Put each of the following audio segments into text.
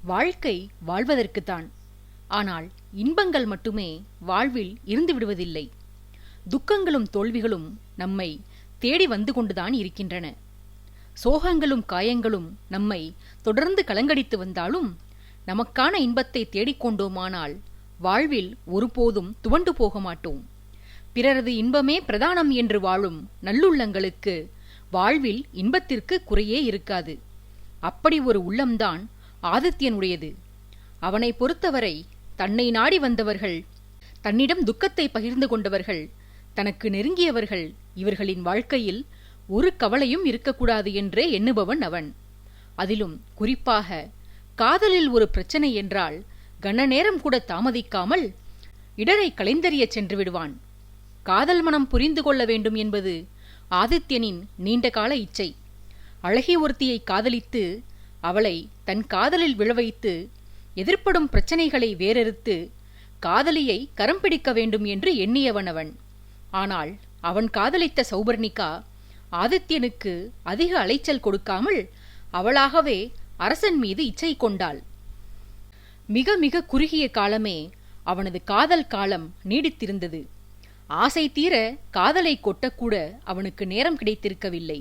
வாழ்க்கை வாழ்வதற்குத்தான். ஆனால் இன்பங்கள் மட்டுமே வாழ்வில் இருந்து விடுவதில்லை. துக்கங்களும் தோல்விகளும் நம்மை தேடி வந்து கொண்டுதான் இருக்கின்றன. சோகங்களும் காயங்களும் நம்மை தொடர்ந்து கலங்கடித்து வந்தாலும் நமக்கான இன்பத்தை தேடிக்கொண்டோமானால் வாழ்வில் ஒருபோதும் துவண்டு போக மாட்டோம். பிறரது இன்பமே பிரதானம் என்று வாழும் நல்லுள்ளங்களுக்கு வாழ்வில் இன்பத்திற்கு குறையே இருக்காது. அப்படி ஒரு உள்ளம்தான் ஆதித்யனுடையது. அவனை பொறுத்தவரை தன்னை நாடி வந்தவர்கள், தன்னிடம் துக்கத்தை பகிர்ந்து கொண்டவர்கள், தனக்கு நெருங்கியவர்கள், இவர்களின் வாழ்க்கையில் ஒரு கவலையும் இருக்கக்கூடாது என்றே எண்ணுபவன் அவன். அதிலும் குறிப்பாக காதலில் ஒரு பிரச்சனை என்றால் கன நேரம் கூட தாமதிக்காமல் இடரை களைந்தெறிய சென்று விடுவான். காதல் மனம் புரிந்து கொள்ள வேண்டும் என்பது ஆதித்யனின் நீண்டகால இச்சை. அழகி ஒருத்தியை காதலித்து அவளை தன் காதலில் விழவைத்து எதிர்ப்படும் பிரச்சனைகளை வேறறுத்து காதலியை கரம் பிடிக்க வேண்டும் என்று எண்ணியவன் அவன். ஆனால் அவன் காதலித்த சௌபர்ணிகா ஆதித்யனுக்கு அதிக அலைச்சல் கொடுக்காமல் அவளாகவே அரசன் மீது இச்சை கொண்டாள். மிக மிக குறுகிய காலமே அவனது காதல் காலம் நீடித்திருந்தது. ஆசை தீர காதலை கொட்டக்கூட அவனுக்கு நேரம் கிடைத்திருக்கவில்லை.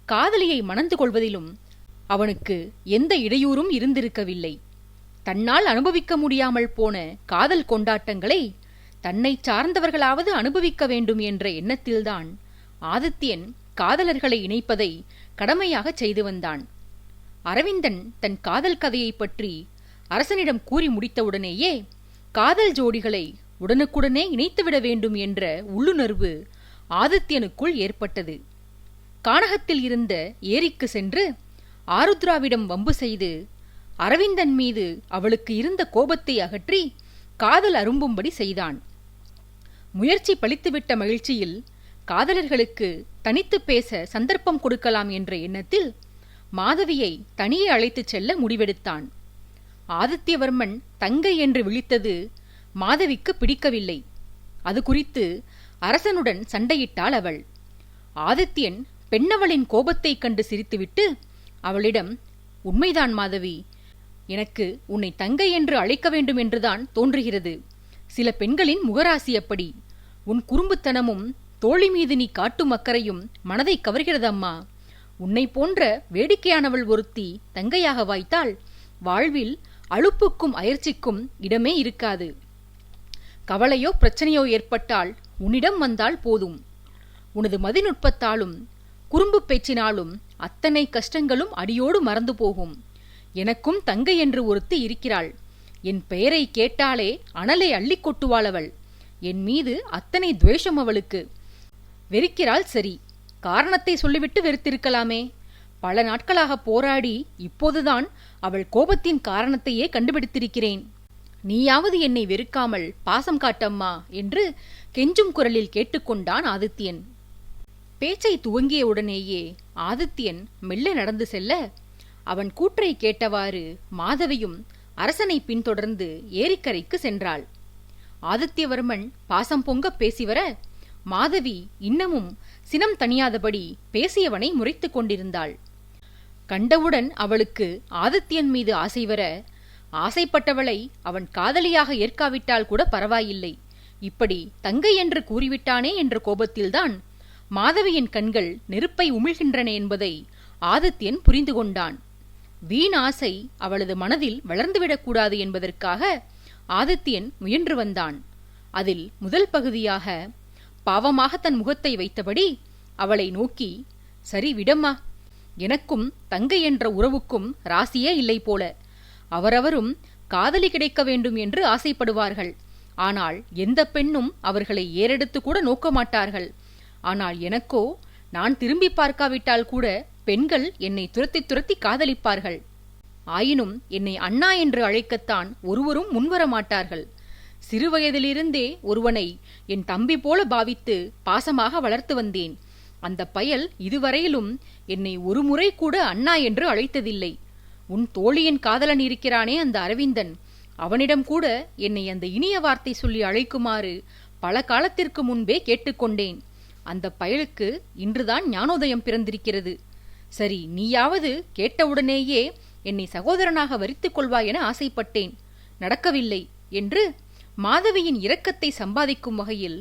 காதலியை மணந்து கொள்வதிலும் அவனுக்கு எந்த இடையூறும் இருந்திருக்கவில்லை. தன்னால் அனுபவிக்க முடியாமல் போன காதல் கொண்டாட்டங்களை தன்னை சார்ந்தவர்களாவது அனுபவிக்க வேண்டும் என்ற எண்ணத்தில்தான் ஆதித்யன் காதலர்களை இணைப்பதை கடமையாக செய்து வந்தான். அரவிந்தன் தன் காதல் கதையை பற்றி அரசனிடம் கூறி முடித்தவுடனேயே காதல் ஜோடிகளை உடனுக்குடனே இணைத்துவிட வேண்டும் என்ற உள்ளுணர்வு ஆதித்யனுக்குள் ஏற்பட்டது. கானகத்தில் இருந்த ஏரிக்கு சென்று ஆருத்ராவிடம் வம்பு செய்து அரவிந்தன் மீது அவளுக்கு இருந்த கோபத்தை அகற்றி காதல் அரும்பும்படி செய்தான். முயற்சி பலித்துவிட்ட மகிழ்ச்சியில் காதலர்களுக்கு தனித்து பேச சந்தர்ப்பம் கொடுக்கலாம் என்ற எண்ணத்தில் மாதவியை தனியே அழைத்துச் செல்ல முடிவெடுத்தான். ஆதித்யவர்மன் தங்கை என்று விழித்தது மாதவிக்கு பிடிக்கவில்லை. அது குறித்து அரசனுடன் சண்டையிட்டாள் அவள். ஆதித்யன் பெண்ணவளின் கோபத்தைக் கண்டு சிரித்துவிட்டு அவளிடம், உண்மைதான் மாதவி, எனக்கு உன்னை தங்கை என்று அழைக்க வேண்டும் என்றுதான் தோன்றுகிறது. சில பெண்களின் முகராசி அப்படி. உன் குறும்புத்தனமும் தோழி மீது நீ காட்டும் அக்கறையும் மனதை கவர்கிறதம்மா. உன்னை போன்ற வேடிக்கையானவள் ஒருத்தி தங்கையாக வாய்த்தால் வாழ்வில் அலுப்புக்கும் அயற்சிக்கும் இடமே இருக்காது. கவலையோ பிரச்சனையோ ஏற்பட்டால் உன்னிடம் வந்தால் போதும். உனது மதிநுட்பத்தாலும் குறும்பு பேச்சினாலும் அத்தனை கஷ்டங்களும் அடியோடு மறந்து போகும். எனக்கும் தங்கை என்று ஒருத்தி இருக்கிறாள். என் பெயரை கேட்டாலே அனலை அள்ளி கொட்டுவாள் அவள். என் மீது அத்தனை துவேஷம் அவளுக்கு. வெறுக்கிறாள் சரி, காரணத்தை சொல்லிவிட்டு வெறுத்திருக்கலாமே. பல நாட்களாக போராடி இப்போதுதான் அவள் கோபத்தின் காரணத்தையே கண்டுபிடித்திருக்கிறேன். நீயாவது என்னை வெறுக்காமல் பாசம் காட்டம்மா என்று கெஞ்சும் குரலில் கேட்டுக்கொண்டான் ஆதித்யன். பேச்சை துவங்கிய உடனேயே ஆதித்யன் மெல்ல நடந்து செல்ல அவன் கூற்றை கேட்டவாறு மாதவியும் அரசனை பின்தொடர்ந்து ஏரிக்கரைக்கு சென்றாள். ஆதித்யவர்மன் பாசம் பொங்க பேசிவர மாதவி இன்னமும் சினம் தணியாதபடி பேசியவனை முறைத்து கொண்டிருந்தாள். கண்டவுடன் அவளுக்கு ஆதித்யன் மீது ஆசை வர, ஆசைப்பட்டவளை அவன் காதலியாக ஏற்காவிட்டால் கூட பரவாயில்லை, இப்படி தங்கை என்று கூறிவிட்டானே என்ற கோபத்தில்தான் மாதவியின் கண்கள் நெருப்பை உமிழ்கின்றன என்பதை ஆதித்யன் புரிந்து கொண்டான். வீண் ஆசை அவளது மனதில் வளர்ந்துவிடக்கூடாது என்பதற்காக ஆதித்யன் முயன்று வந்தான். அதில் முதல் பகுதியாக பாவமாக தன் முகத்தை வைத்தபடி அவளை நோக்கி, சரி விடம்மா, எனக்கும் தங்கை என்ற உறவுக்கும் ராசியே இல்லை போல. அவரவரும் காதலி கிடைக்க வேண்டும் என்று ஆசைப்படுவார்கள். ஆனால் எந்த பெண்ணும் அவர்களை ஏறெடுத்து கூட நோக்க மாட்டார்கள். ஆனால் எனக்கோ, நான் திரும்பி பார்க்காவிட்டால் கூட பெண்கள் என்னை துரத்தி துரத்தி காதலிப்பார்கள். ஆயினும் என்னை அண்ணா என்று அழைக்கத்தான் ஒருவரும் முன்வர மாட்டார்கள். சிறுவயதிலிருந்தே ஒருவனை என் தம்பி போல பாவித்து பாசமாக வளர்த்து வந்தேன். அந்த பயல் இதுவரையிலும் என்னை ஒரு முறை கூட அண்ணா என்று அழைத்ததில்லை. உன் தோழியின் காதலன் இருக்கிறானே அந்த அரவிந்தன், அவனிடம் கூட என்னை அந்த இனிய வார்த்தை சொல்லி அழைக்குமாறு பல காலத்திற்கு முன்பே கேட்டுக்கொண்டேன். அந்த பயலுக்கு இன்றுதான் ஞானோதயம் பிறந்திருக்கிறது. சரி, நீயாவது கேட்டவுடனேயே என்னை சகோதரனாக வரித்துக் கொள்வாய் என ஆசைப்பட்டேன். நடக்கவில்லை என்று மாதவியின் இரக்கத்தை சம்பாதிக்கும் வகையில்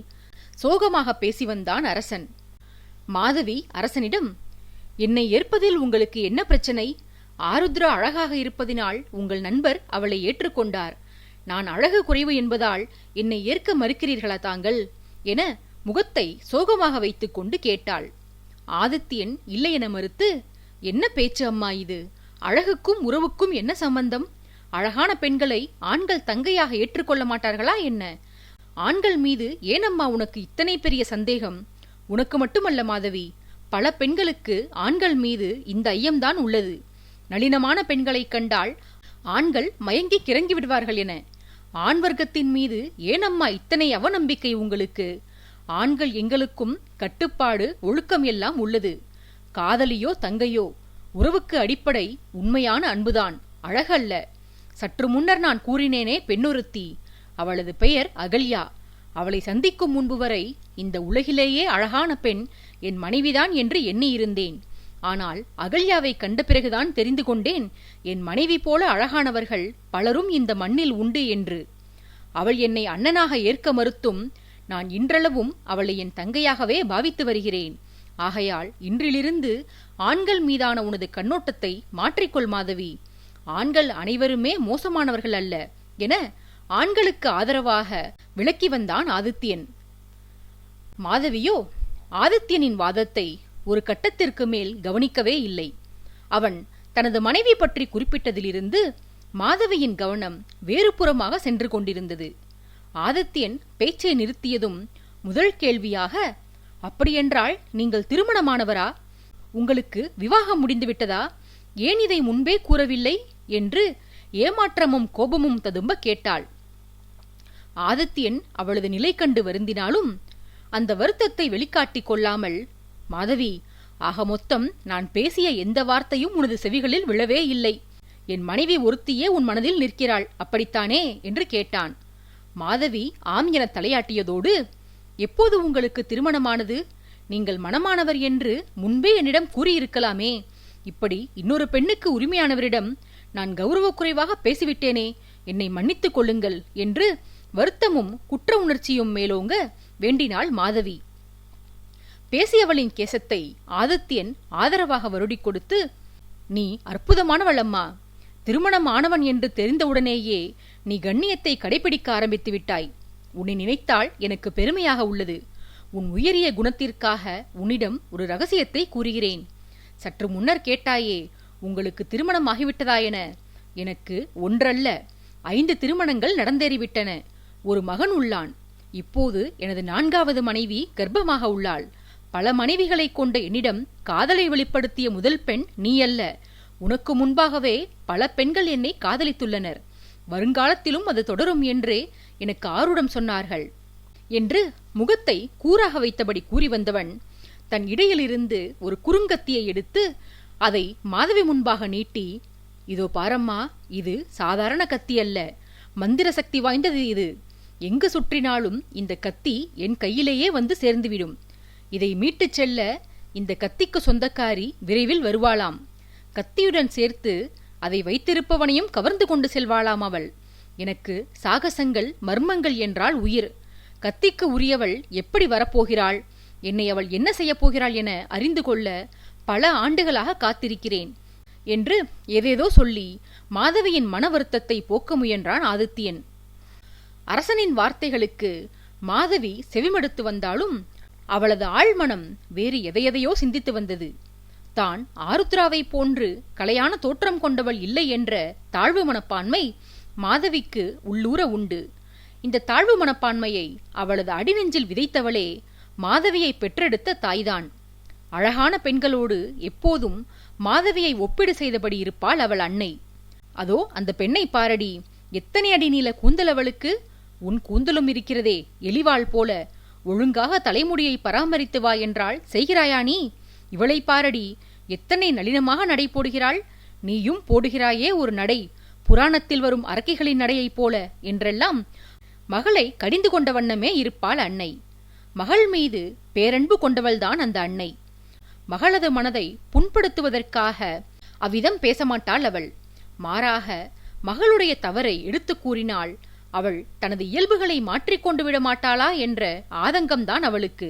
சோகமாக பேசி வந்தான் அரசன். மாதவி அரசனிடம், என்னை ஏற்பதில் உங்களுக்கு என்ன பிரச்சனை? ஆருத்ரா அழகாக இருப்பதினால் உங்கள் நண்பர் அவளை ஏற்றுக்கொண்டார். நான் அழகு குறைவு என்பதால் என்னை ஏற்க மறுக்கிறீர்களா தாங்கள் என முகத்தை சோகமாக வைத்துக் கொண்டு கேட்டாள். ஆதித்யன் இல்லை என மறுத்து, என்ன பேச்சு அம்மா இது? அழகுக்கும் உறவுக்கும் என்ன சம்பந்தம்? அழகான பெண்களை ஆண்கள் தங்கையாக ஏற்றுக்கொள்ள மாட்டார்களா என்ன? ஆண்கள் மீது ஏனம்மா உனக்கு இத்தனை பெரிய சந்தேகம்? உனக்கு மட்டுமல்ல மாதவி, பல பெண்களுக்கு ஆண்கள் மீது இந்த ஐயம்தான் உள்ளது. நளினமான பெண்களைக் கண்டால் ஆண்கள் மயங்கி கிறங்கி விடுவார்கள் என. ஆண் வர்க்கத்தின் மீது ஏனம்மா இத்தனை அவநம்பிக்கை உங்களுக்கு? ஆண்கள் எங்களுக்கும் கட்டுப்பாடு ஒழுக்கம் எல்லாம் உள்ளது. காதலியோ தங்கையோ, உறவுக்கு அடிப்படை உண்மையான அன்புதான், அழகல்ல. சற்று முன்னர் நான் கூறினேனே பெண்ணொருத்தி, அவளது பெயர் அகல்யா. அவளை சந்திக்கும் முன்பு வரை இந்த உலகிலேயே அழகான பெண் என் மனைவிதான் என்று எண்ணியிருந்தேன். ஆனால் அகல்யாவை கண்ட பிறகுதான் தெரிந்து கொண்டேன், என் மனைவி போல அழகானவர்கள் பலரும் இந்த மண்ணில் உண்டு என்று. அவள் என்னை அண்ணனாக ஏற்க மறுத்தும் நான் இன்றளவும் அவளை என் தங்கையாகவே பாவித்து வருகிறேன். ஆகையால் இன்றிலிருந்து ஆண்கள் மீதான உனது கண்ணோட்டத்தை மாற்றிக்கொள் மாதவி. ஆண்கள் அனைவருமே மோசமானவர்கள் அல்ல என ஆண்களுக்கு ஆதரவாக விளக்கி வந்தான் ஆதித்யன். மாதவியோ ஆதித்யனின் வாதத்தை ஒரு கட்டத்திற்கு மேல் கவனிக்கவே இல்லை. அவன் தனது மனைவி பற்றி குறிப்பிட்டதிலிருந்து மாதவியின் கவனம் வேறுபுறமாக சென்று கொண்டிருந்தது. ஆதித்யன் பேச்சை நிறுத்தியதும் முதல் கேள்வியாக, அப்படியென்றால் நீங்கள் திருமணமானவரா? உங்களுக்கு விவாகம் முடிந்துவிட்டதா? ஏன் இதை முன்பே கூறவில்லை என்று ஏமாற்றமும் கோபமும் ததும்ப கேட்டாள். ஆதித்யன் அவளது நிலை கண்டு வருந்தினாலும் அந்த வருத்தத்தை வெளிக்காட்டிக் கொள்ளாமல், மாதவி, ஆக மொத்தம் நான் பேசிய எந்த வார்த்தையும் உனது செவிகளில் விழவே இல்லை. என் மனைவி ஒருத்தியே உன் மனதில் நிற்கிறாள், அப்படித்தானே என்று கேட்டான். மாதவி ஆம் என தலையாட்டியதோடு, எப்போது உங்களுக்கு திருமணமானது? நீங்கள் மணமானவர் என்று முன்பே என்னிடம் கூறியிருக்கலாமே. இப்படி இன்னொரு பெண்ணுக்கு உரிமையானவரிடம் நான் கௌரவக்குறைவாக பேசிவிட்டேனே, என்னை மன்னித்துக் கொள்ளுங்கள் என்று வருத்தமும் குற்ற உணர்ச்சியும் மேலோங்க வேண்டினாள் மாதவி. பேசியவளின் கேசத்தை ஆதித்யன் ஆதரவாக வருடிக் கொடுத்து, நீ அற்புதமானவள் அம்மா. திருமணம் ஆனவன் என்று தெரிந்தவுடனேயே நீ கண்ணியத்தை கடைபிடிக்க ஆரம்பித்து விட்டாய். உன்னை நினைத்தால் எனக்கு பெருமையாக உள்ளது. உன் உயரிய குணத்திற்காக உன்னிடம் ஒரு ரகசியத்தை கூறுகிறேன். சற்று முன்னர் கேட்டாயே, உங்களுக்கு திருமணம் ஆகிவிட்டதா என. எனக்கு ஒன்றல்ல 5 திருமணங்கள் நடந்தேறிவிட்டன. ஒரு மகன் உள்ளான். இப்போது எனது 4வது மனைவி கர்ப்பமாக உள்ளாள். பல மனைவிகளை கொண்ட என்னிடம் காதலை வெளிப்படுத்திய முதல் பெண் நீ அல்ல. உனக்கு முன்பாகவே பல பெண்கள் என்னை காதலித்துள்ளனர். வருங்காலத்திலும் அது தொடரும் என்றே எனக்கு ஆருடம் சொன்னார்கள் என்று முகத்தை கூராக வைத்தபடி கூறி வந்தவன் தன் இடையிலிருந்து ஒரு குறுங்கத்தியை எடுத்து அதை மாதவி முன்பாக நீட்டி, இதோ பாரம்மா, இது சாதாரண கத்தி அல்ல, மந்திர சக்தி வாய்ந்தது. இது எங்கு சுற்றினாலும் இந்த கத்தி என் கையிலேயே வந்து சேர்ந்துவிடும். இதை மீட்டுச் செல்ல இந்த கத்திக்கு சொந்தக்காரி விரைவில் வருவாளாம். கத்தியுடன் சேர்த்து அதை வைத்திருப்பவனையும் கவர்ந்து கொண்டு செல்வாளாம் அவள். எனக்கு சாகசங்கள் மர்மங்கள் என்றால் உயிர். கத்திக்கு உரியவள் எப்படி வரப்போகிறாள், என்னை அவள் என்ன செய்யப் போகிறாள் என அறிந்து கொள்ள பல ஆண்டுகளாக காத்திருக்கிறேன் என்று ஏதேதோ சொல்லி மாதவியின் மன வருத்தத்தை போக்க முயன்றான் ஆதித்யன். அரசனின் வார்த்தைகளுக்கு மாதவி செவிமடுத்து வந்தாலும் அவளது ஆழ்மனம் வேறு எதையெதையோ சிந்தித்து வந்தது. தான் ஆருத்ராவை போன்று கலையான தோற்றம் கொண்டவள் இல்லை என்ற தாழ்வு மனப்பான்மை மாதவிக்கு உள்ளூர உண்டு. இந்த தாழ்வு மனப்பான்மையை அவளது அடிநெஞ்சில் விதைத்தவளே மாதவியை பெற்றெடுத்த தாய்தான். அழகான பெண்களோடு எப்போதும் மாதவியை ஒப்பீடு செய்தபடி இருப்பாள் அவள் அன்னை. அதோ அந்த பெண்ணை பாரடி, எத்தனை அடி நீள கூந்தல் அவளுக்கு! உன் கூந்தலும் இருக்கிறதே எலிவாள் போல. ஒழுங்காக தலைமுடியை பராமரித்து வா என்றால் செய்கிறாயா நீ? இவளை பாரடி, எத்தனை நளினமாக நடை போடுகிறாள்! நீயும் போடுகிறாயே ஒரு நடை, புராணத்தில் வரும் அரக்கிகளின் நடையைப் போல என்றெல்லாம் மகளை கடிந்து கொண்ட வண்ணமே இருப்பாள் அன்னை. மகள் மீது பேரன்பு கொண்டவள்தான் அந்த அன்னை. மகளது மனதை புண்படுத்துவதற்காக அவ்விதம் பேசமாட்டாள் அவள். மாறாக மகளுடைய தவறை எடுத்து கூறினால் அவள் தனது இயல்புகளை மாற்றிக்கொண்டு விட மாட்டாளா என்ற ஆதங்கம்தான் அவளுக்கு.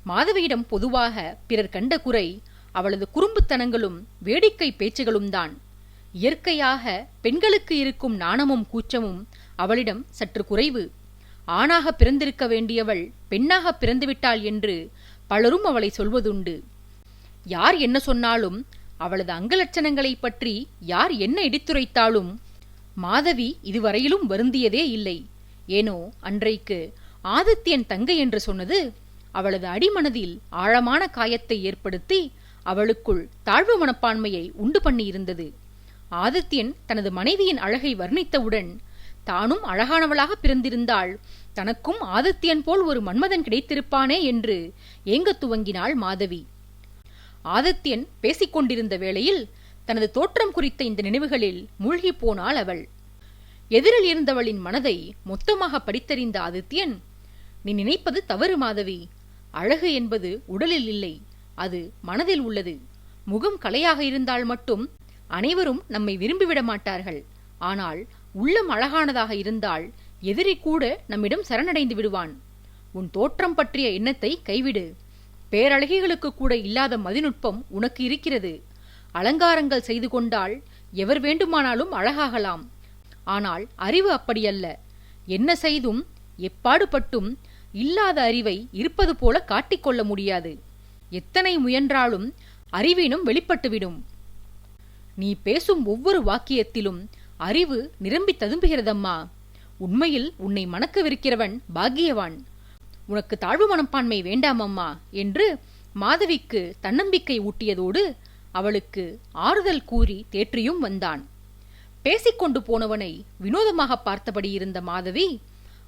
மாதவியிடம் பொதுவாக பிறர் கண்ட குறை அவளது குறும்புத்தனங்களும் வேடிக்கை பேச்சுகளும் தான். இயற்கையாக பெண்களுக்கு இருக்கும் நாணமும் கூச்சமும் அவளிடம் சற்று குறைவு. ஆணாக பிறந்திருக்க வேண்டியவள் பெண்ணாக பிறந்துவிட்டாள் என்று பலரும் அவளை சொல்வதுண்டு. யார் என்ன சொன்னாலும், அவளது அங்கலட்சணங்களை பற்றி யார் என்ன எடுத்துரைத்தாலும் மாதவி இதுவரையிலும் வருந்தியதே இல்லை. ஏனோ அன்றைக்கு ஆதித்யன் தங்கை என்று சொன்னது அவளது அடிமனதில் ஆழமான காயத்தை ஏற்படுத்தி அவளுக்குள் தாழ்வு மனப்பான்மையை உண்டு பண்ணியிருந்தது. ஆதித்யன் தனது மனைவியின் அழகை வர்ணித்தவுடன் தானும் அழகானவளாக பிறந்திருந்தாள், தனக்கும் ஆதித்யன் போல் ஒரு மன்மதன் கிடைத்திருப்பானே என்று ஏங்கத் துவங்கினாள் மாதவி. ஆதித்யன் பேசிக்கொண்டிருந்த வேளையில் தனது தோற்றம் குறித்த இந்த நினைவுகளில் மூழ்கி போனாள் அவள். எதிரில் இருந்தவளின் மனதை மொத்தமாக படித்தறிந்த ஆதித்யன், நீ நினைப்பது தவறு மாதவி. அழகு என்பது உடலில் இல்லை, அது மனதில் உள்ளது. முகம் கலையாக இருந்தால் மட்டும் அனைவரும் நம்மை விரும்பிவிட மாட்டார்கள். ஆனால் உள்ளம் அழகானதாக இருந்தால் எதிரி கூட நம்மிடம் சரணடைந்து விடுவான். உன் தோற்றம் பற்றிய எண்ணத்தை கைவிடு. பேரழகிகளுக்கு கூட இல்லாத மதிநுட்பம் உனக்கு இருக்கிறது. அலங்காரங்கள் செய்து கொண்டால் எவர் வேண்டுமானாலும் அழகாகலாம். ஆனால் அறிவு அப்படியல்ல. என்ன செய்தும் எப்பாடுபட்டும் இல்லாத அறிவை இருப்பது போல காட்டிக்கொள்ள முடியாது. எத்தனை முயன்றாலும் அறிவீனம் வெளிப்பட்டுவிடும். நீ பேசும் ஒவ்வொரு வாக்கியத்திலும் அறிவு நிரம்பி ததும்புகிறதம்மா. உண்மையில் உன்னை மணக்கவிருக்கிறவன் பாக்கியவான். உனக்கு தாழ்வு மனப்பான்மை வேண்டாமம்மா என்று மாதவிக்கு தன்னம்பிக்கை ஊட்டியதோடு அவளுக்கு ஆறுதல் கூறி தேற்றியும் வந்தான். பேசிக்கொண்டு போனவனை வினோதமாக பார்த்தபடி இருந்த மாதவி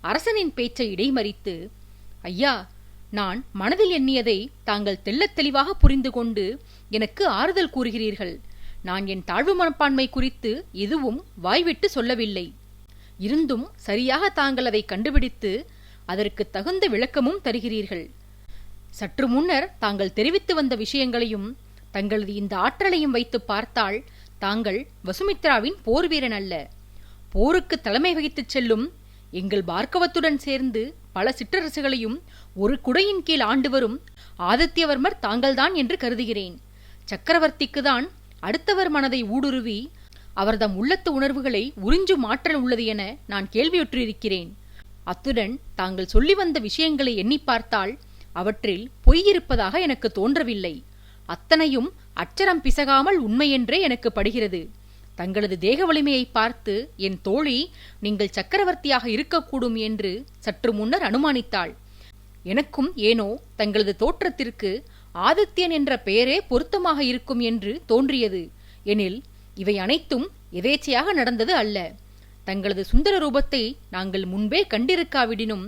அரசனின் பேச்சை இடைமறித்து, ஐயா, நான் மனதில் எண்ணியதை தாங்கள் தெள்ளத் தெளிவாக புரிந்து கொண்டு எனக்கு ஆறுதல் கூறுகிறீர்கள். நான் என் தாழ்வு மனப்பான்மை குறித்து எதுவும் வாய்விட்டு சொல்லவில்லை. இருந்தும் சரியாக தாங்கள் அதை கண்டுபிடித்து அதற்கு தகுந்த விளக்கமும் தருகிறீர்கள். சற்று முன்னர் தாங்கள் தெரிவித்து வந்த விஷயங்களையும் தங்களது இந்த ஆற்றலையும் வைத்து பார்த்தால் தாங்கள் வசுமித்ராவின் போர் வீரன் அல்ல. போருக்கு தலைமை வகித்துச் செல்லும் எங்கள் பார்க்கவத்துடன் சேர்ந்து பல சிற்றரசுகளையும் ஒரு குடையின் கீழ் ஆண்டு வரும் ஆதித்யவர்மர் தாங்கள்தான் என்று கருதுகிறேன். சக்கரவர்த்திக்குதான் அடுத்தவர் மனதை ஊடுருவி அவர்தம் உள்ளத்து உணர்வுகளை உறிஞ்சும் ஆற்றல் உள்ளது என நான் கேள்வியுற்றிருக்கிறேன். அத்துடன் தாங்கள் சொல்லி வந்த விஷயங்களை எண்ணி பார்த்தால் அவற்றில் பொய் இருப்பதாக எனக்கு தோன்றவில்லை. அத்தனையும் அச்சரம் பிசகாமல் உண்மையென்றே எனக்கு படுகிறது. தங்களது தேக வலிமையை பார்த்து என் தோழி நீங்கள் சக்கரவர்த்தியாக இருக்கக்கூடும் என்று சற்று முன்னர் அனுமானித்தாள். எனக்கும் ஏனோ தங்களது தோற்றத்திற்கு ஆதித்யன் என்ற பெயரே பொருத்தமாக இருக்கும் என்று தோன்றியது. எனில் இவை அனைத்தும் எதேச்சையாக நடந்தது அல்ல. தங்களது சுந்தர ரூபத்தை நாங்கள் முன்பே கண்டிருக்காவிடினும்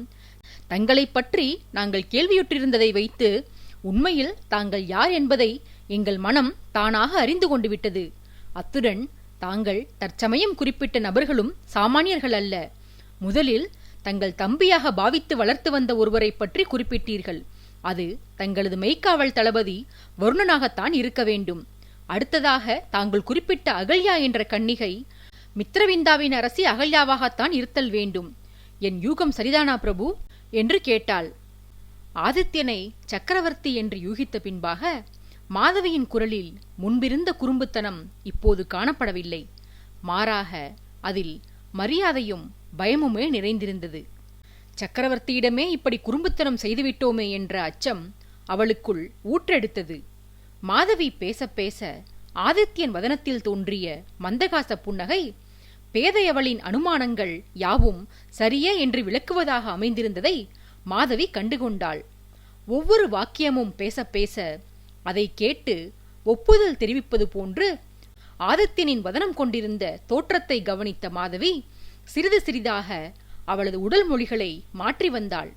தங்களை பற்றி நாங்கள் கேள்வியுற்றிருந்ததை வைத்து உண்மையில் தாங்கள் யார் என்பதை எங்கள் மனம் தானாக அறிந்து கொண்டு விட்டது. அத்துடன் தாங்கள் தற்சமயம் குறிப்பிட்ட நபர்களும் சாமானியர்கள் அல்ல. முதலில் தங்கள் தம்பியாக பாவித்து வளர்த்து வந்த ஒருவரை பற்றி குறிப்பிட்டீர்கள். அது தங்களது மெய்க்காவல் தளபதி வருணனாகத்தான் இருக்க வேண்டும். அடுத்ததாக தாங்கள் குறிப்பிட்ட அகல்யா என்ற கன்னிகை மித்ரவிந்தாவின் அரசி அகல்யாவாகத்தான் இருத்தல் வேண்டும். என் யூகம் சரிதானா பிரபு என்று கேட்டாள். ஆதித்யனை சக்கரவர்த்தி என்று யூகித்த பின்பாக மாதவியின் குரலில் முன்பிருந்த குறும்புத்தனம் இப்போது காணப்படவில்லை. மாறாக அதில் மரியாதையும் பயமுமே நிறைந்திருந்தது. சக்கரவர்த்தியிடமே இப்படி குறும்புத்தனம் செய்துவிட்டோமே என்ற அச்சம் அவளுக்குள் ஊற்றெடுத்தது. மாதவி பேச பேச ஆதித்யன் வதனத்தில் தோன்றிய மந்தகாச புன்னகை பேதையவளின் அனுமானங்கள் யாவும் சரியே என்று விளக்குவதாக அமைந்திருந்ததை மாதவி கண்டுகொண்டாள். ஒவ்வொரு வாக்கியமும் பேச பேச அதை கேட்டு ஒப்புதல் தெரிவிப்பது போன்று ஆதித்யனின் வதனம் கொண்டிருந்த தோற்றத்தை கவனித்த மாதவி சிறிது சிறிதாக அவளது உடல் மொழிகளை மாற்றி வந்தாள்.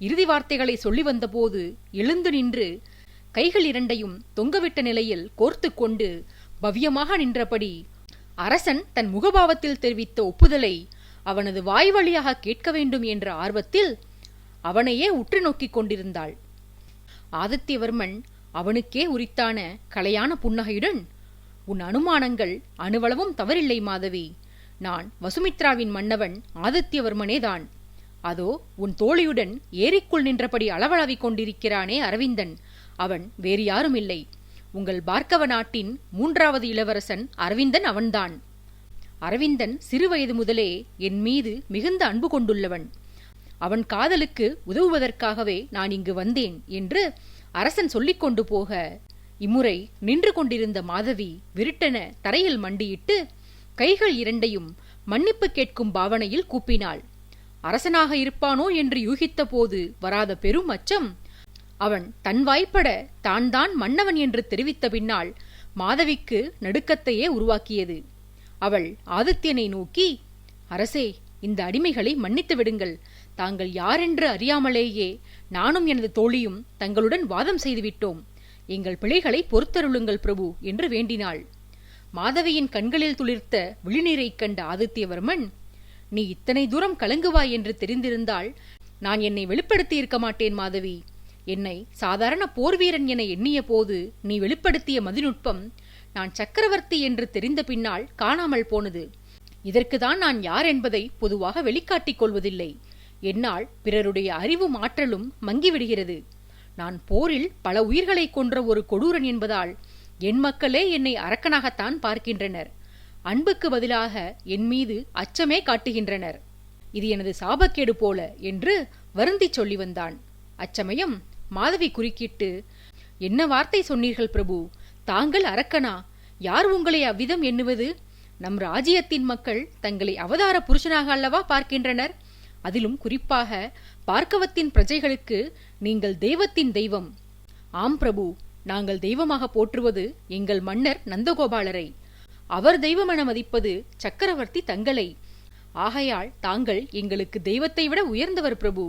இறுதி வார்த்தைகளை சொல்லி வந்தபோது எழுந்து நின்று கைகள் இரண்டையும் தொங்கவிட்ட நிலையில் கோர்த்து கொண்டு பவ்யமாக நின்றபடி அரசன் தன் முகபாவத்தில் தெரிவித்த ஒப்புதலை அவனது வாய் வழியாக கேட்க வேண்டும் என்ற ஆர்வத்தில் அவனையே உற்று நோக்கிக் கொண்டிருந்தாள். ஆதித்யவர்மன் அவனுக்கே உரித்தான கலையான புன்னகையுடன், உன் அனுமானங்கள் அணுவளவும் தவறில்லை மாதவி. நான் வசுமித்ராவின் மன்னவன் ஆதித்யவர்மனேதான். அதோ உன் தோழியுடன் ஏரிக்குள் நின்றபடி அளவளாவிக் கொண்டிருக்கிறானே அரவிந்தன், அவன் வேறு யாரும் இல்லை. உங்கள் பார்க்கவ நாட்டின் 3வது இளவரசன் அரவிந்தன் அவன்தான். அரவிந்தன் சிறுவயது முதலே என் மீது மிகுந்த அன்பு கொண்டுள்ளவன். அவன் காதலுக்கு உதவுவதற்காகவே நான் இங்கு வந்தேன் என்று அரசன் சொல்லிக் கொண்டு போக, இம்முறை நின்று கொண்டிருந்த மாதவி விருட்டென தரையில் மண்டியிட்டு கைகள் இரண்டையும் மன்னிப்பு கேட்கும் பாவனையில் கூப்பினாள். அரசனாக இருப்பானோ என்று யூகித்த போது வராத பெரும் அச்சம் அவன் தன் வாய்ப்பட தான் தான் மன்னவன் என்று தெரிவித்த பின்னால் மாதவிக்கு நடுக்கத்தையே உருவாக்கியது. அவள் ஆதித்யனை நோக்கி, அரசே, இந்த அடிமைகளை மன்னித்து விடுங்கள். தாங்கள் யாரென்று அறியாமலேயே நானும் எனது தோழியும் தங்களுடன் வாதம் செய்துவிட்டோம். எங்கள் பிழைகளை பொறுத்தருளுங்கள் பிரபு என்று வேண்டினாள். மாதவியின் கண்களில் துளிர்த்த விழிநீரைக் கண்ட ஆதித்யவர்மன், நீ இத்தனை தூரம் கலங்குவாய் என்று தெரிந்திருந்தால் நான் என்னை வெளிப்படுத்தி இருக்க மாட்டேன் மாதவி. என்னை சாதாரண போர் வீரன் என எண்ணிய போது நீ வெளிப்படுத்திய மதிநுட்பம் நான் சக்கரவர்த்தி என்று தெரிந்த பின்னால் காணாமல் போனது. இதற்குதான் நான் யார் என்பதை பொதுவாக வெளிக்காட்டிக் கொள்வதில்லை. என்னால் பிறருடைய அறிவும் ஆற்றலும் மங்கிவிடுகிறது. நான் போரில் பல உயிர்களை கொன்ற ஒரு கொடூரன் என்பதால் என் மக்களே என்னை அரக்கனாகத்தான் பார்க்கின்றனர். அன்புக்கு பதிலாக என் மீது அச்சமே காட்டுகின்றனர். இது எனது சாபக்கேடு போல என்று வருந்திச் சொல்லி வந்தான். அச்சமயம் மாதவி குறுக்கிட்டு, என்ன வார்த்தை சொன்னீர்கள் பிரபு? தாங்கள் அரக்கனா? யார் உங்களை அவ்விதம் எண்ணுவது? நம் ராஜ்யத்தின் மக்கள் தங்களை அவதார புருஷனாக அல்லவா பார்க்கின்றனர். அதிலும் குறிப்பாக பார்க்கவத்தின் பிரஜைகளுக்கு நீங்கள் தெய்வத்தின் தெய்வம். ஆம் பிரபு, நாங்கள் தெய்வமாக போற்றுவது எங்கள் மன்னர் நந்தகோபாலரை. அவர் தெய்வமென மதிப்பது சக்கரவர்த்தி தங்களை. ஆகையால் தாங்கள் எங்களுக்கு தெய்வத்தை விட உயர்ந்தவர் பிரபு.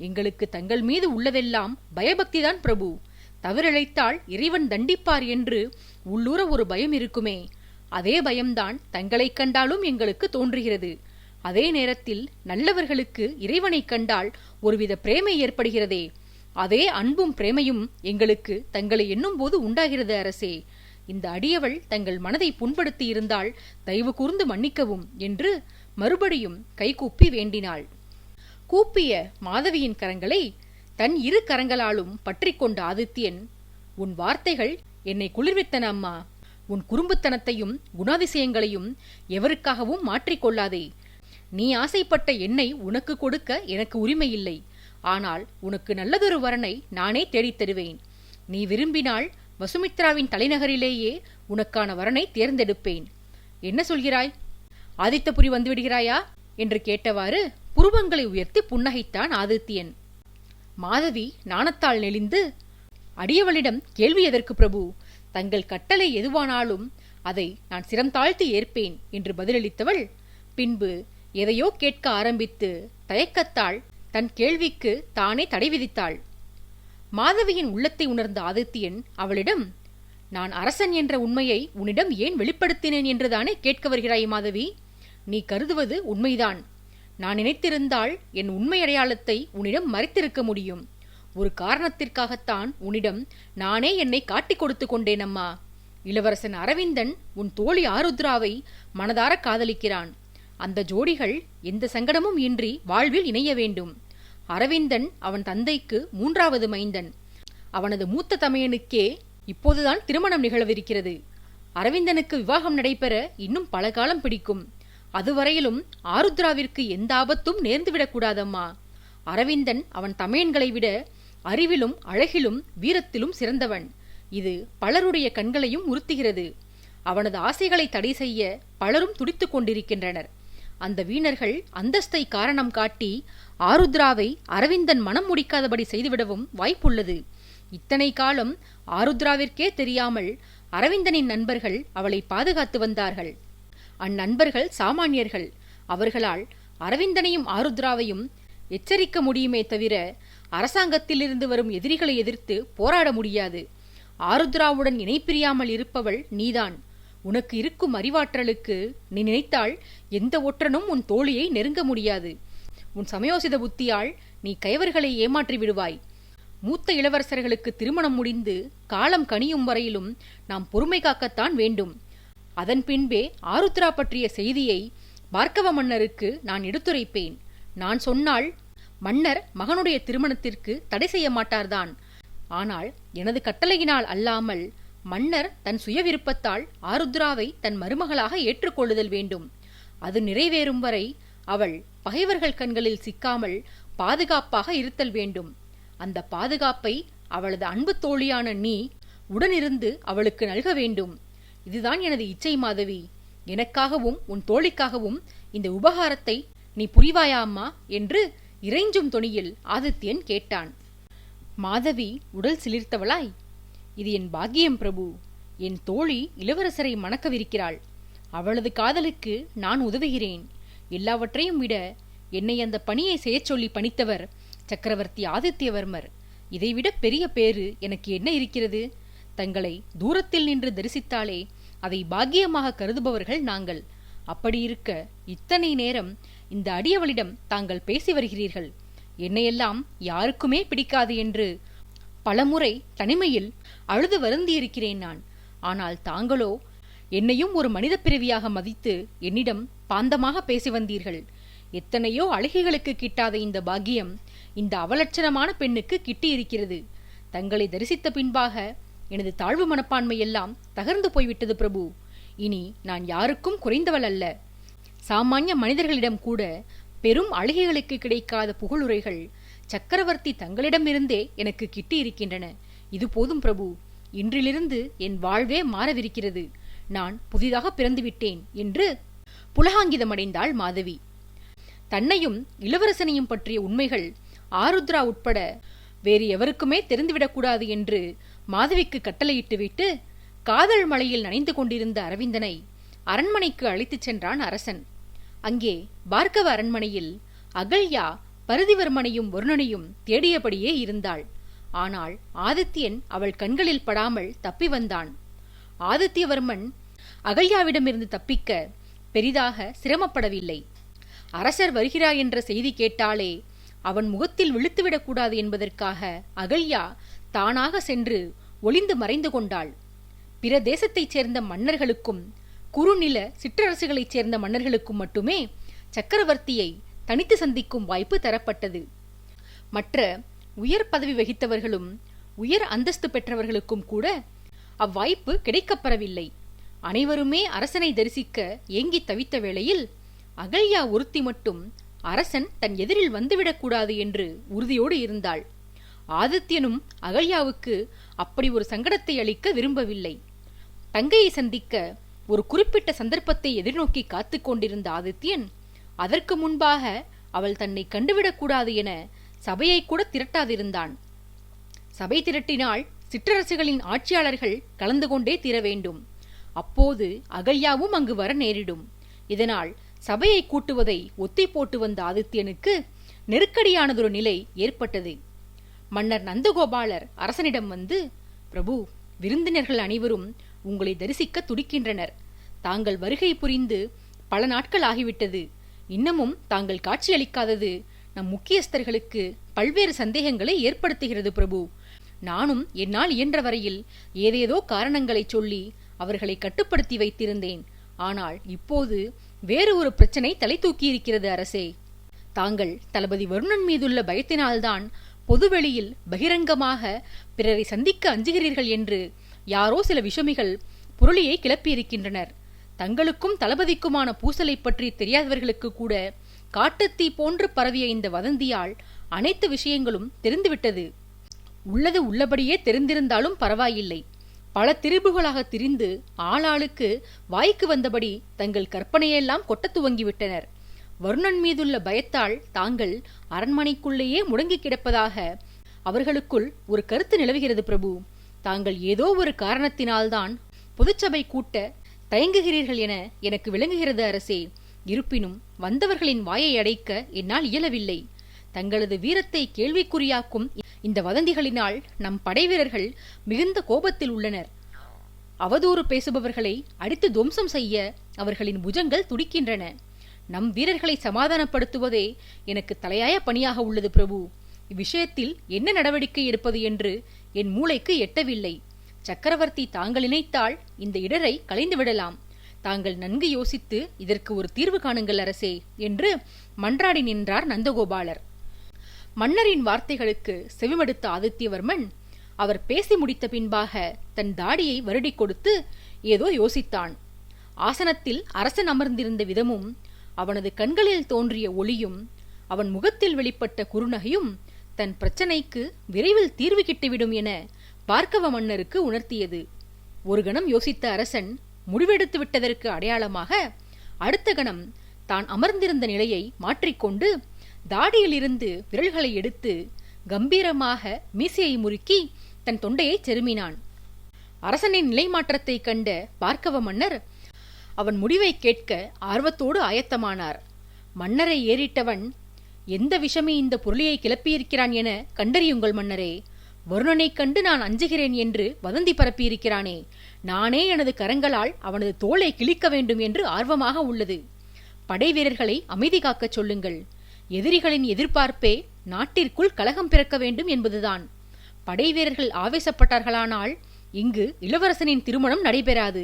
எங்களுக்கு தங்கள் மீது உள்ளதெல்லாம் பயபக்திதான் பிரபு. தவறிழைத்தால் இறைவன் தண்டிப்பார் என்று உள்ளூர ஒரு பயம் இருக்குமே, அதே பயம்தான் தங்களைக் கண்டாலும் எங்களுக்கு தோன்றுகிறது. அதே நேரத்தில் நல்லவர்களுக்கு இறைவனைக் கண்டால் ஒருவித பிரேமை ஏற்படுகிறதே, அதே அன்பும் பிரேமையும் எங்களுக்கு தங்களை எண்ணும் போது உண்டாகிறது அரசே. இந்த அடியவள் தங்கள் மனதை புண்படுத்தி இருந்தால் தயவு கூர்ந்து மன்னிக்கவும் என்று மறுபடியும் கைகூப்பி வேண்டினாள். கூப்பிய மாதவியின் கரங்களை தன் 2 கரங்களாலும் பற்றி கொண்ட ஆதித்யன், உன் வார்த்தைகள் என்னை குளிர்வித்தன அம்மா. உன் குறும்புத்தனத்தையும் குணாதிசயங்களையும் எவருக்காகவும் மாற்றிக்கொள்ளாதே. நீ ஆசைப்பட்ட என்னை உனக்கு கொடுக்க எனக்கு உரிமை இல்லை. ஆனால் உனக்கு நல்லதொரு வரனை நானே தேடித் தருவேன். நீ விரும்பினால் வசுமித்ராவின் தலைநகரிலேயே உனக்கான வரனை தேர்ந்தெடுப்பேன். என்ன சொல்கிறாய்? ஆதித்தபுரி வந்துவிடுகிறாயா என்று கேட்டவாறு புருவங்களை உயர்த்தி புன்னகைத்தான் ஆதித்யன். மாதவி நாணத்தால் நெளிந்து, அடியவளிடம் கேள்வி எதற்கு பிரபு? தங்கள் கட்டளை எதுவானாலும் அதை நான் சிரம் தாழ்த்தி ஏற்பேன் என்று பதிலளித்தவள் பின்பு எதையோ கேட்க ஆரம்பித்து தயக்கத்தால் தன் கேள்விக்கு தானே தடை விதித்தாள். மாதவியின் உள்ளத்தை உணர்ந்த ஆதித்யன் அவளிடம், நான் அரசன் என்ற உண்மையை உன்னிடம் ஏன் வெளிப்படுத்தினேன் என்றுதானே கேட்க வருகிறாய் மாதவி? நீ கருதுவது உண்மைதான். நான் நினைத்திருந்தால் என் உண்மை அடையாளத்தை உன்னிடம் மறைத்திருக்க முடியும். ஒரு காரணத்திற்காகத்தான் உன்னிடம் நானே என்னை காட்டிக் கொடுத்து கொண்டேன் அம்மா. இளவரசன் அரவிந்தன் உன் தோழி ஆருத்ராவை மனதார காதலிக்கிறான். அந்த ஜோடிகள் எந்த சங்கடமும் இன்றி வாழ்வில் இணைய வேண்டும். அரவிந்தன் அவன் தந்தைக்கு 3வது மைந்தன். அவனது மூத்த தமையனுக்கே இப்போதுதான் திருமணம் நிகழவிருக்கிறது. அரவிந்தனுக்கு விவாகம் நடைபெற இன்னும் பல காலம் பிடிக்கும். அதுவரையிலும் ஆருத்ராவிற்கு எந்த ஆபத்தும் நேர்ந்துவிடக்கூடாதம்மா. அரவிந்தன் அவன் தமையன்களை விட அறிவிலும் அழகிலும் வீரத்திலும் சிறந்தவன். இது பலருடைய கண்களையும் உறுத்துகிறது. அவனது ஆசைகளை தடை செய்ய பலரும் துடித்துக் கொண்டிருக்கின்றனர். அந்த வீணர்கள் அந்தஸ்தை காரணம் காட்டி ஆருத்ராவை அரவிந்தன் மனம் முடிக்காதபடி செய்துவிடவும் வாய்ப்புள்ளது. இத்தனை காலம் ஆருத்ராவிற்கே தெரியாமல் அரவிந்தனின் நண்பர்கள் அவளை பாதுகாத்து வந்தார்கள். அந்நண்பர்கள் சாமானியர்கள். அவர்களால் அரவிந்தனையும் ஆருத்ராவையும் எச்சரிக்க முடியுமே தவிர அரசாங்கத்திலிருந்து வரும் எதிரிகளை எதிர்த்து போராட முடியாது. ஆருத்ராவுடன் இணைப்பிரியாமல் இருப்பவள் நீதான். உனக்கு இருக்கும் அறிவாற்றலுக்கு நீ நினைத்தால் எந்த ஒற்றனும் உன் தோழியை நெருங்க முடியாது. உன் சமயோசித புத்தியால் நீ கயவர்களை ஏமாற்றி விடுவாய். மூத்த இளவரசர்களுக்கு திருமணம் முடிந்து காலம் கனியும் வரையிலும் நாம் பொறுமை காக்கத்தான் வேண்டும். அதன் பின்பே ஆருத்ரா பற்றிய செய்தியை பார்க்கவ மன்னருக்கு நான் எடுத்துரைப்பேன். நான் சொன்னால் மன்னர் மகனுடைய திருமணத்திற்கு தடை செய்ய மாட்டார்தான். ஆனால் எனது கட்டளையினால் அல்லாமல் மன்னர் தன் சுய விருப்பத்தால் ஆருத்ராவை தன் மருமகளாக ஏற்றுக்கொள்ளுதல் வேண்டும். அது நிறைவேறும் வரை அவள் பகைவர்கள் கண்களில் சிக்காமல் பாதுகாப்பாக இருத்தல் வேண்டும். அந்த பாதுகாப்பை அவளது அன்பு தோழியான நீ உடனிருந்து அவளுக்கு நல்க வேண்டும். இதுதான் எனது இச்சை மாதவி. எனக்காகவும் உன் தோழிக்காகவும் இந்த உபகாரத்தை நீ புரிவாயா அம்மா என்று இறைஞ்சும் தொனியில் ஆதித்யன் கேட்டான். மாதவி உடல் சிலிர்த்தவளாய், இது என் பாக்கியம் பிரபு. என் தோழி இளவரசரை மணக்கவிருக்கிறாள். அவளது காதலுக்கு நான் உதவுகிறேன். எல்லாவற்றையும் விட என்னை அந்த பணியை செய்யச் சொல்லி பணித்தவர் சக்கரவர்த்தி ஆதித்யவர்மர். இதைவிட பெரிய பேறு எனக்கு என்ன இருக்கிறது? தங்களை தூரத்தில் நின்று தரிசித்தாலே அதை பாக்கியமாக கருதுபவர்கள் நாங்கள். அப்படியிருக்க இத்தனை நேரம் இந்த அடியவளிடம் தாங்கள் பேசி வருகிறீர்கள். என்னையெல்லாம் யாருக்குமே பிடிக்காது என்று பலமுறை தனிமையில் அழுது வருந்தியிருக்கிறேன் நான். ஆனால் தாங்களோ என்னையும் ஒரு மனித பிறவியாக மதித்து என்னிடம் பாந்தமாக பேசி வந்தீர்கள். எத்தனையோ அழகிகளுக்கு கிட்டாத இந்த பாக்கியம் இந்த அவலட்சணமான பெண்ணுக்கு கிட்டியிருக்கிறது. தங்களை தரிசித்த பின்பாக எனது தாழ்வு மனப்பான்மை எல்லாம் தகர்ந்து போய்விட்டது பிரபு. இனி நான் யாருக்கும் குறைந்தவள் அல்ல. சாமானிய மனிதர்களிடம் கூட பெரும் அழகிகளுக்கு கிடைக்காத புகழுரைகள் சக்கரவர்த்தி தங்களிடமிருந்தே எனக்கு கிட்டியிருக்கின்றன. இது போதும் பிரபு. இன்றிலிருந்து என் வாழ்வே மாறவிருக்கிறது. நான் புதிதாக பிறந்துவிட்டேன் என்று புலகாங்கிதமடைந்தாள் மாதவி. தன்னையும் இளவரசனையும் பற்றிய உண்மைகள் ஆருத்ரா உட்பட வேறு எவருக்குமே தெரிந்துவிடக்கூடாது என்று மாதவிக்கு கட்டளையிட்டுவிட்டு காதல் மலையில் நனைந்து கொண்டிருந்த அரவிந்தனை அரண்மனைக்கு அழைத்துச் சென்றான் அரசன். அங்கே பார்க்கவ அரண்மனையில் அகல்யா பரதிவர்மனையும் வருணனையும் தேடியபடியே இருந்தாள். ஆனால் ஆதித்யன் அவள் கண்களில் படாமல் தப்பி வந்தான். ஆதித்யவர்மன் அகல்யாவிடமிருந்து தப்பிக்க பெரிதாக சிரமப்படவில்லை. அரசர் வருகிறார் என்ற செய்தி கேட்டாலே அவன் முகத்தில் விழுத்துவிடக்கூடாது என்பதற்காக அகல்யா தானாக சென்று ஒளிந்து மறைந்து கொண்டாள். பிற தேசத்தைச் சேர்ந்த மன்னர்களுக்கும் குறுநில சிற்றரசுகளைச் சேர்ந்த மன்னர்களுக்கும் மட்டுமே சக்கரவர்த்தியை தனித்து சந்திக்கும் வாய்ப்பு தரப்பட்டது. மற்ற உயர் பதவி வகித்தவர்களும் உயர் அந்தஸ்து பெற்றவர்களுக்கும் கூட அவ்வாய்ப்பு கிடைக்கப்பெறவில்லை. அனைவருமே அரசனை தரிசிக்க ஏங்கி தவித்த வேளையில் அகல்யா ஒருத்தி மட்டும் அரசன் தன் எதிரில் வந்துவிடக்கூடாது என்று உறுதியோடு இருந்தாள். ஆதித்யனும் அகல்யாவுக்கு அப்படி ஒரு சங்கடத்தை அளிக்க விரும்பவில்லை. தங்கையை சந்திக்க ஒரு குறிப்பிட்ட சந்தர்ப்பத்தை எதிர்நோக்கி காத்து கொண்டிருந்த ஆதித்யன் அதற்கு முன்பாக அவள் தன்னை கண்டுவிடக்கூடாது என சபையை கூட திரட்டாதிருந்தான். சபை திரட்டினால் சிற்றரசுகளின் ஆட்சியாளர்கள் கலந்து கொண்டே தீர வேண்டும். அப்போது அகல்யாவும் அங்கு வர நேரிடும். இதனால் சபையை கூட்டுவதை ஒத்தி போட்டு வந்த ஆதித்யனுக்கு நெருக்கடியானதொரு நிலை ஏற்பட்டது. மன்னர் நந்தகோபாலர் அரசனிடம் வந்து, பிரபு, விருந்தினர்கள் அனைவரும் உங்களை தரிசிக்க துடிக்கின்றனர். தாங்கள் வருகை புரிந்து பல நாட்கள் ஆகிவிட்டது. இன்னமும் தாங்கள் காட்சியளிக்காதது நம் முக்கியஸ்தர்களுக்கு பல்வேறு சந்தேகங்களை ஏற்படுத்துகிறது பிரபு. நானும் என்னால் இயன்ற வரையில் ஏதேதோ காரணங்களை சொல்லி அவர்களை கட்டுப்படுத்தி வைத்திருந்தேன். ஆனால் இப்போது வேறு ஒரு பிரச்சனை தலை தூக்கியிருக்கிறது அரசே. தாங்கள் தளபதி வருணன் மீதுள்ள பயத்தினால்தான் பொதுவெளியில் பகிரங்கமாக பிறரை சந்திக்க அஞ்சுகிறீர்கள் என்று யாரோ சில விஷமிகள் புரளியை கிளப்பியிருக்கின்றனர். தங்களுக்கும் தளபதிக்குமான பூசலை பற்றி தெரியாதவர்களுக்கு கூட காட்டுத்தீ போன்று பரவிய இந்த வதந்தியால் அனைத்து விஷயங்களும் தெரிந்துவிட்டது. உள்ளது உள்ளபடியே தெரிந்திருந்தாலும் பரவாயில்லை. பல திரிபுகளாக திரிந்து ஆளாளுக்கு வாய்க்கு வந்தபடி தங்கள் கற்பனையெல்லாம் கொட்டத் துவங்கிவிட்டனர். வருணன் மீதுள்ள பயத்தால் தாங்கள் அரண்மனைக்குள்ளேயே முடங்கி கிடப்பதாக அவர்களுக்குள் ஒரு கருத்து நிலவுகிறது பிரபு. தாங்கள் ஏதோ ஒரு காரணத்தினால்தான் பொதுச்சபை கூட்ட தயங்குகிறீர்கள் என எனக்கு விளங்குகிறது அரசே. இருப்பினும் வந்தவர்களின் வாயை அடைக்க என்னால் இயலவில்லை. தங்களது வீரத்தை கேள்விக்குறியாக்கும் இந்த வதந்திகளினால் நம் படைவீரர்கள் மிகுந்த கோபத்தில் உள்ளனர். அவதூறு பேசுபவர்களை அடித்து துவம்சம் செய்ய அவர்களின் புஜங்கள் துடிக்கின்றன. நம் வீரர்களை சமாதானப்படுத்துவதே எனக்கு தலையாய பணியாக உள்ளது பிரபு. இவ்விஷயத்தில் என்ன நடவடிக்கை எடுப்பது என்று என் மூளைக்கு எட்டவில்லை. சக்கரவர்த்தி தாங்கள் நினைத்தால் இந்த இடரை களைந்து விடலாம். தாங்கள் நன்கு யோசித்து இதற்கு ஒரு தீர்வு காணுங்கள் அரசே என்று மன்றாடி நின்றார் நந்தகோபாலர். மன்னரின் வார்த்தைகளுக்கு செவிமடுத்த ஆதித்யவர்மன் அவர் பேசி முடித்த பின்பாக தன் தாடியை வருடிக் கொடுத்து ஏதோ யோசித்தான். ஆசனத்தில் அரசன் அமர்ந்திருந்த விதமும் அவனது கண்களில் தோன்றிய ஒளியும் அவன் முகத்தில் வெளிப்பட்ட குறுநகையும் தன் பிரச்சனைக்கு விரைவில் தீர்வு கிட்டிவிடும் என பார்க்கவ மன்னருக்கு உணர்த்தியது. ஒரு கணம் யோசித்த அரசன் முடிவெடுத்து விட்டதற்கு அடையாளமாக அடுத்த கணம் தான் அமர்ந்திருந்த நிலையை மாற்றிக்கொண்டு தாடியிலிருந்து விரல்களை எடுத்து கம்பீரமாக மீசையை முறுக்கி தன் தொண்டையை செருமினான். அரசனின் நிலை மாற்றத்தை கண்ட பார்க்கவ மன்னர் அவன் முடிவை கேட்க ஆர்வத்தோடு ஆயத்தமானார். மன்னரை ஏறிட்டவன், எந்த விஷமே இந்த பொருளியை கிளப்பியிருக்கிறான் என கண்டறியுங்கள் மன்னரே. வருணனைக் கண்டு நான் அஞ்சுகிறேன் என்று வதந்தி பரப்பியிருக்கிறானே, நானே எனது கரங்களால் அவனது தோலை கிழிக்க வேண்டும் என்று ஆர்வமாக உள்ளது. படை வீரர்களை அமைதி காக்கச் சொல்லுங்கள். எதிரிகளின் எதிர்பார்ப்பே நாட்டிற்குள் கலகம் பிறக்க வேண்டும் என்பதுதான். படை வீரர்கள் ஆவேசப்பட்டார்களானால் இங்கு இளவரசனின் திருமணம் நடைபெறாது.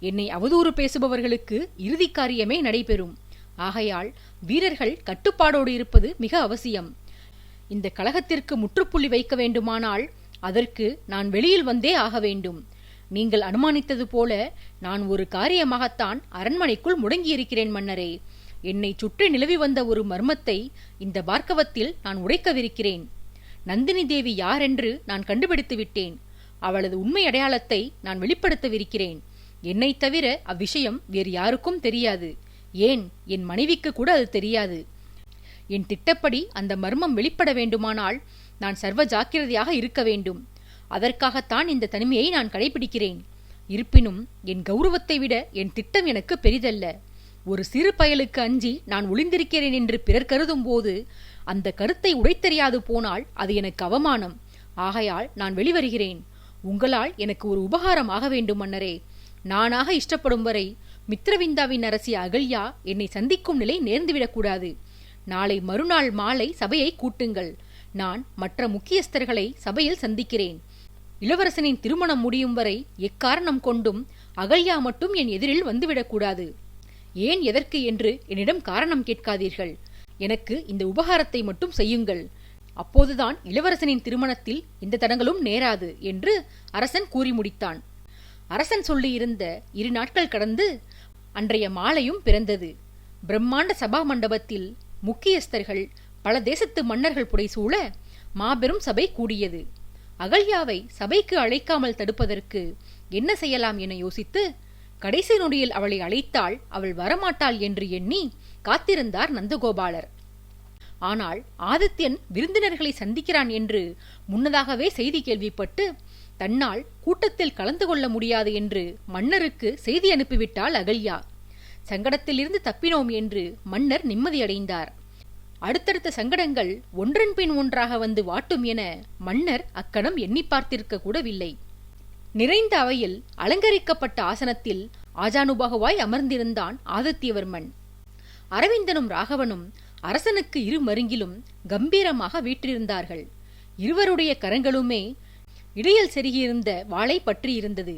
என்னை அவதூறு பேசுபவர்களுக்கு இறுதி காரியமே நடைபெறும். ஆகையால் வீரர்கள் கட்டுப்பாடோடு இருப்பது மிக அவசியம். இந்த கலகத்திற்கு முற்றுப்புள்ளி வைக்க வேண்டுமானால் அதற்கு நான் வெளியில் வந்தே ஆக வேண்டும். நீங்கள் அனுமானித்தது போல நான் ஒரு காரியமாகத்தான் அரண்மனைக்குள் முடங்கியிருக்கிறேன் மன்னரே. என்னை சுற்றி நிலவி வந்த ஒரு மர்மத்தை இந்த பார்க்கவத்தில் நான் உடைக்கவிருக்கிறேன். நந்தினி தேவி யாரென்று நான் கண்டுபிடித்து விட்டேன். அவளது உண்மை அடையாளத்தை நான் வெளிப்படுத்தவிருக்கிறேன். என்னை தவிர அவ்விஷயம் வேறு யாருக்கும் தெரியாது. ஏன், என் மனைவிக்கு கூட அது தெரியாது. என் திட்டப்படி அந்த மர்மம் வெளிப்பட வேண்டுமானால் நான் சர்வ ஜாக்கிரதையாக இருக்க வேண்டும். அதற்காகத்தான் இந்த தனிமையை நான் கடைபிடிக்கிறேன். இருப்பினும் என் கௌரவத்தை விட என் திட்டம் எனக்கு பெரிதல்ல. ஒரு சிறு பயலுக்கு அஞ்சி நான் ஒளிந்திருக்கிறேன் என்று பிறர் கருதும் போது அந்த கருத்தை உடைத்தெறியாது போனால் அது எனக்கு அவமானம். ஆகையால் நான் வெளிவருகிறேன். உங்களால் எனக்கு ஒரு உபகாரம் ஆக வேண்டும் மன்னரே. நானாக இஷ்டப்படும் வரை மித்ரவிந்தாவின் அரசி அகல்யா என்னை சந்திக்கும் நிலை நேர்ந்துவிடக்கூடாது. நாளை மறுநாள் மாலை சபையை கூட்டுங்கள். நான் மற்ற முக்கியஸ்தர்களை சபையில் சந்திக்கிறேன். இளவரசனின் திருமணம் முடியும் வரை எக்காரணம் கொண்டும் அகல்யா மட்டும் என் எதிரில் வந்துவிடக்கூடாது. ஏன், எதற்கு என்று என்னிடம் காரணம் கேட்காதீர்கள். எனக்கு இந்த உபகாரத்தை மட்டும் செய்யுங்கள். அப்போதுதான் இளவரசனின் திருமணத்தில் இந்த தடங்களும் நேராது என்று அரசன் கூறி முடித்தான். அரசன் சொல்லியிருந்த 2 நாட்கள் கடந்து அன்றைய மாலையும் பிறந்தது. பிரம்மாண்ட சபா மண்டபத்தில் முக்கியஸ்தர்கள், பல தேசத்து மன்னர்கள் புடைசூழ மாபெரும் சபை கூடியது. அகல்யாவை சபைக்கு அழைக்காமல் தடுப்பதற்கு என்ன செய்யலாம் என யோசித்து கடைசி நொடியில் அவளை அழைத்தால் அவள் வரமாட்டாள் என்று எண்ணி காத்திருந்தார் நந்தகோபாலர். ஆனால் ஆதித்யன் விருந்தினர்களை சந்திக்கிறான் என்று முன்னதாகவே செய்தி கேள்விப்பட்டு தன்னால் கூட்டத்தில் கலந்து கொள்ள முடியாது என்று மன்னருக்கு செய்தி அனுப்பிவிட்டாள் அகல்யா. சங்கடத்திலிருந்து தப்பினோம் என்று மன்னர் நிம்மதியடைந்தார். அடுத்தடுத்த சங்கடங்கள் ஒன்றன் பின் ஒன்றாக வந்து வாட்டும் என மன்னர் அக்கணம் எண்ணி பார்த்திருக்க கூடவில்லை. நிறைந்த அவையில் அலங்கரிக்கப்பட்ட ஆசனத்தில் ஆஜானுபாகுவாய் அமர்ந்திருந்தான் ஆதித்யவர்மன். அரவிந்தனும் ராகவனும் அரசனுக்கு இரு மருங்கிலும் கம்பீரமாக வீற்றிருந்தார்கள். இருவருடைய கரங்களுமே இடையில் செருகியிருந்த வாளை பற்றியிருந்தது.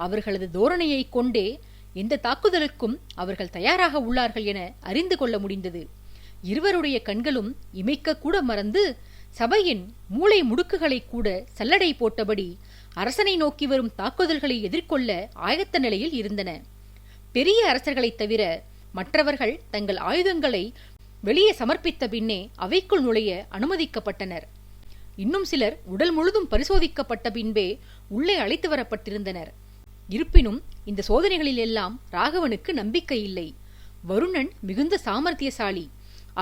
அவர்களது தோரணையைக் கொண்டே எந்த தாக்குதலுக்கும் அவர்கள் தயாராக உள்ளார்கள் என அறிந்து கொள்ள முடிந்தது. இருவருடைய கண்களும் இமைக்க கூட மறந்து சபையின் மூளை முடுக்குகளை கூட சல்லடை போட்டபடி அரசனை நோக்கி வரும் தாக்குதல்களை எதிர்கொள்ள ஆயத்த நிலையில் இருந்தன. பெரிய அரசர்களைத் தவிர மற்றவர்கள் தங்கள் ஆயுதங்களை வெளியே சமர்ப்பித்த பின்னே அவைக்குள் நுழைய அனுமதிக்கப்பட்டனர். இன்னும் சிலர் உடல் முழுதும் பரிசோதிக்கப்பட்ட பின்பே உள்ளே அழைத்து வரப்பட்டிருந்தனர். இருப்பினும் இந்த சோதனைகளில் எல்லாம் ராகவனுக்கு நம்பிக்கை இல்லை. வருணன் மிகுந்த சாமர்த்தியசாலி.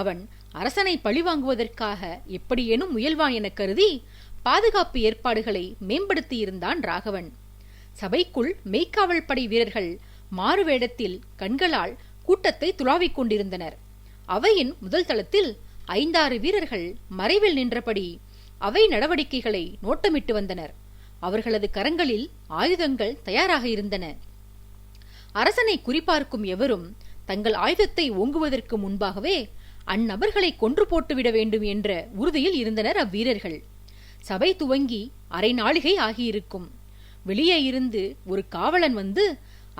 அவன் அரசனை பழிவாங்குவதற்காக எப்படியேனும் முயல்வான் என கருதி பாதுகாப்பு ஏற்பாடுகளை மேம்படுத்தியிருந்தான் ராகவன். சபைக்குள் மெய்க்காவல் படை வீரர்கள் மாறுவேடத்தில் கண்களால் கூட்டத்தை துளாவிக் கொண்டிருந்தனர். அவையின் முதல் தளத்தில் 5-6 வீரர்கள் மறைவில் நின்றபடி அவை நடவடிக்கைகளை நோட்டமிட்டு வந்தனர். அவர்களது கரங்களில் ஆயுதங்கள் தயாராக இருந்தன. அரசனை குறிப்பார்க்கும் எவரும் தங்கள் ஆயுதத்தை ஓங்குவதற்கு முன்பாகவே அந்நபர்களை கொன்று போட்டுவிட வேண்டும் என்ற உறுதியில் இருந்தனர் அவ்வீரர்கள். சபை துவங்கி அரை நாளிகை ஆகியிருக்கும். வெளியே இருந்து ஒரு காவலன் வந்து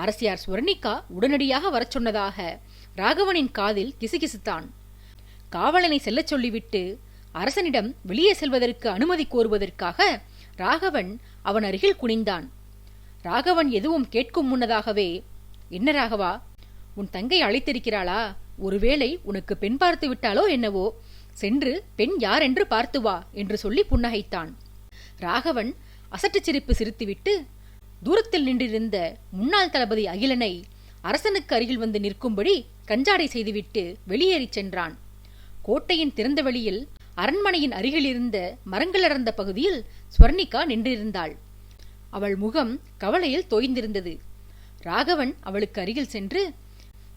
அரசியார் ஸ்வர்ணிகா உடனடியாக வரச் சொன்னதாக ராகவனின் காதில் கிசுகிசுத்தான். காவலனை செல்லச் சொல்லிவிட்டு அரசனிடம் வெளியே செல்வதற்கு அனுமதி கோருவதற்காக ராகவன் அவன் அருகில் குனிந்தான். ராகவன் எதுவும் கேட்கும் முன்னதாகவே, என்ன ராகவா, உன் தங்கை அழைத்திருக்கிறாளா? ஒருவேளை உனக்கு பெண் பார்த்து விட்டாலோ என்னவோ, சென்று பெண் யாரென்று பார்த்து வா என்று சொல்லி புன்னகைத்தான். ராகவன் அசட்டுச் சிரிப்பு சிரித்துவிட்டு தூரத்தில் நின்றிருந்த முன்னாள் தளபதி அகிலனை அரசனுக்கு அருகில் வந்து நிற்கும்படி கஞ்சாடை செய்துவிட்டு வெளியேறிச் சென்றான். கோட்டையின் திறந்த வெளியில் அரண்மனையின் அருகிலிருந்த மரங்கள் அடர்ந்த பகுதியில் ஸ்வர்ணிகா நின்றிருந்தாள். அவள் முகம் கவலையில் தோய்ந்திருந்தது. ராகவன் அவளுக்கு அருகில் சென்று,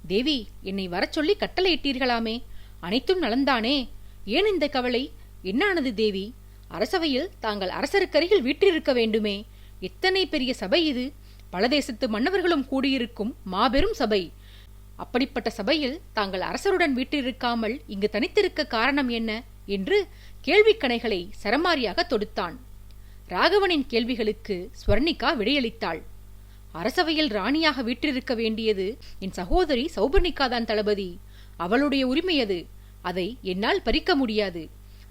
தேவி, என்னை வரச் சொல்லி கட்டளையிட்டீர்களாமே, அனைத்தும் நலந்தானே? ஏன் இந்த கவலை? என்னானது தேவி? அரசவையில் தாங்கள் அரசருக்கருகில் வீற்றிருக்க வேண்டுமே. எத்தனை பெரிய சபை இது! பல தேசத்து மன்னவர்களும் கூடியிருக்கும் மாபெரும் சபை. அப்படிப்பட்ட சபையில் தாங்கள் அரசருடன் வீற்றிருக்காமல் இங்கு தனித்திருக்க காரணம் என்ன என்று கேள்விக்கணைகளை சரமாரியாக தொடுத்தான். ராகவனின் கேள்விகளுக்கு ஸ்வர்ணிகா விடையளித்தாள். அரசவையில் ராணியாக வீற்றிருக்க வேண்டியது என் சகோதரி சௌபர்ணிகாதான் தளபதி. அவளுடைய உரிமை அது. அதை என்னால் பறிக்க முடியாது.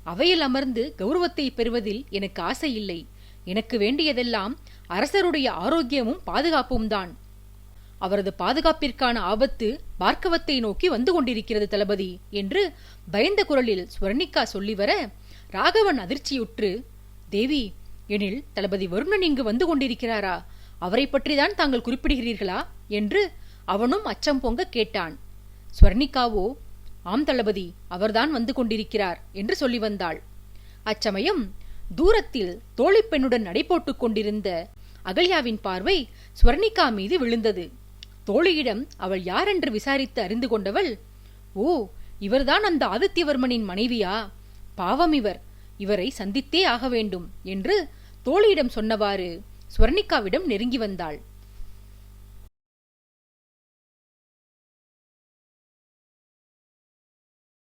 அவையில் அமர்ந்து கௌரவத்தை பெறுவதில் எனக்கு ஆசை இல்லை. எனக்கு வேண்டியதெல்லாம் அரசருடைய ஆரோக்கியமும் பாதுகாப்பும் தான். அவரது பாதுகாப்பிற்கான ஆபத்து பார்க்கவத்தை நோக்கி வந்து கொண்டிருக்கிறது தளபதி என்று பயந்த குரலில் ஸ்வர்ணிகா சொல்லி வர, ராகவன் அதிர்ச்சியுற்று, தேவி, எனில் தளபதி வருணன் இங்கு வந்து கொண்டிருக்கிறாரா? அவரை பற்றிதான் தாங்கள் குறிப்பிடுகிறீர்களா என்று அவனும் அச்சம் பொங்க கேட்டான். ஸ்வர்ணிகாவோ, ஆம் தளபதி, அவர்தான் வந்து கொண்டிருக்கிறார் என்று சொல்லி வந்தாள். அச்சமயம் தூரத்தில் தோழிப்பெண்ணுடன் நடைபோட்டுக் கொண்டிருந்த அகல்யாவின் பார்வை ஸ்வர்ணிகா மீது விழுந்தது. தோழியிடம் அவள் யாரென்று விசாரித்து அறிந்து கொண்டவள், ஓ, இவர்தான் அந்த ஆதித்யவர்மனின் மனைவியா? பாவம் இவரை சந்தித்தே ஆக வேண்டும் என்று தோழியிடம் சொன்னவாறு ஸ்வர்ணிகாவிடம் நெருங்கி வந்தாள்.